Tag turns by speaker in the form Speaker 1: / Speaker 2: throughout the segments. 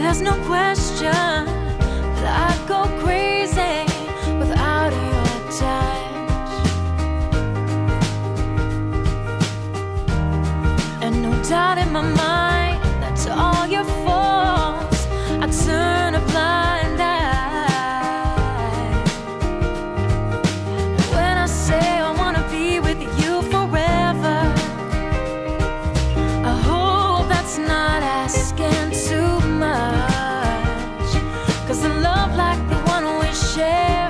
Speaker 1: there's no question that I'd go crazy without your touch. And no doubt in my mind that to all your faults I'd turn a blind eye. And when I say I wanna be with you forever, I hope that's not asking too much. 'Cause a love like the one we share,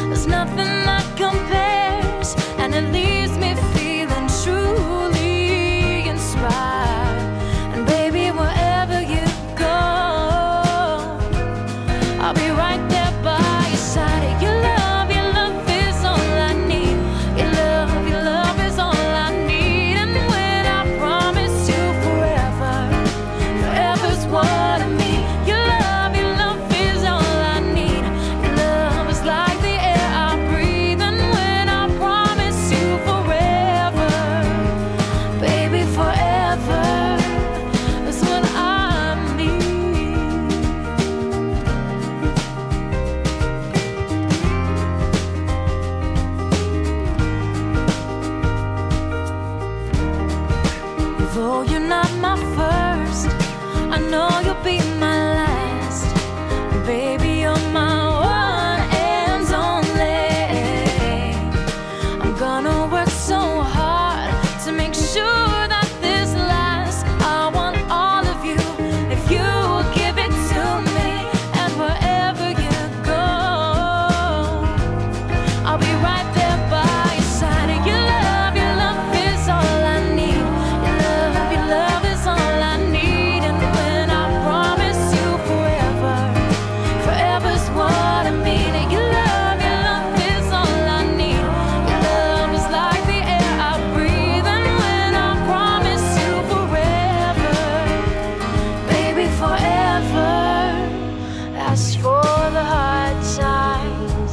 Speaker 1: there's nothing that compares, and it leaves me feeling truly inspired. And baby, wherever you go, I'll be right there by your side. Your love is all I need. Your love is all I need. And when I promise you forever, forever's what I mean. Your love is all I need. Your love is like the air I breathe. And when I promise you forever, baby, forever is what I mean. Though you're not my first, I know you'll be my last. Baby, you're my one and only. I'm gonna work so hard to make sure that this lasts. I want all of you if you will give it to me. And wherever you go, I'll be right there by your side. Your love is all I need. Your love is all I need. And when I promise you forever, forever's what I mean. Your love is all I need. Your love is like the air I breathe. And when I promise you forever, baby, forever, that's for the hard times.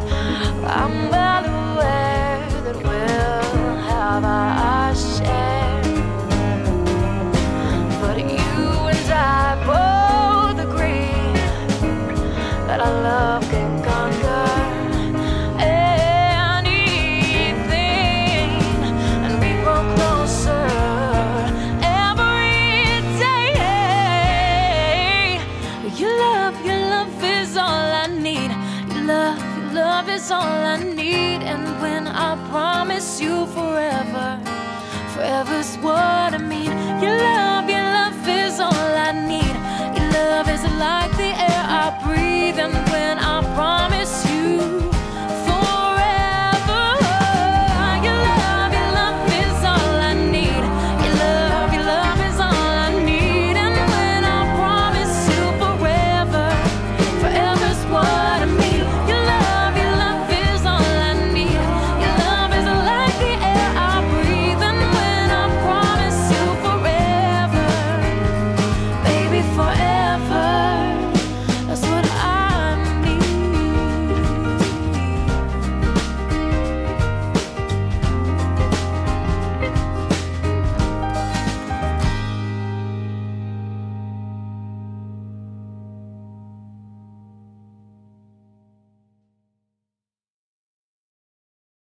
Speaker 1: I'm well aware that we'll have our share, but you and I both agree that our love can conquer anything, and we grow closer every day. Your love is all I need. Your love is all I need. And when I promise you forever, forever's what I mean. Your love is all I need. Your love is like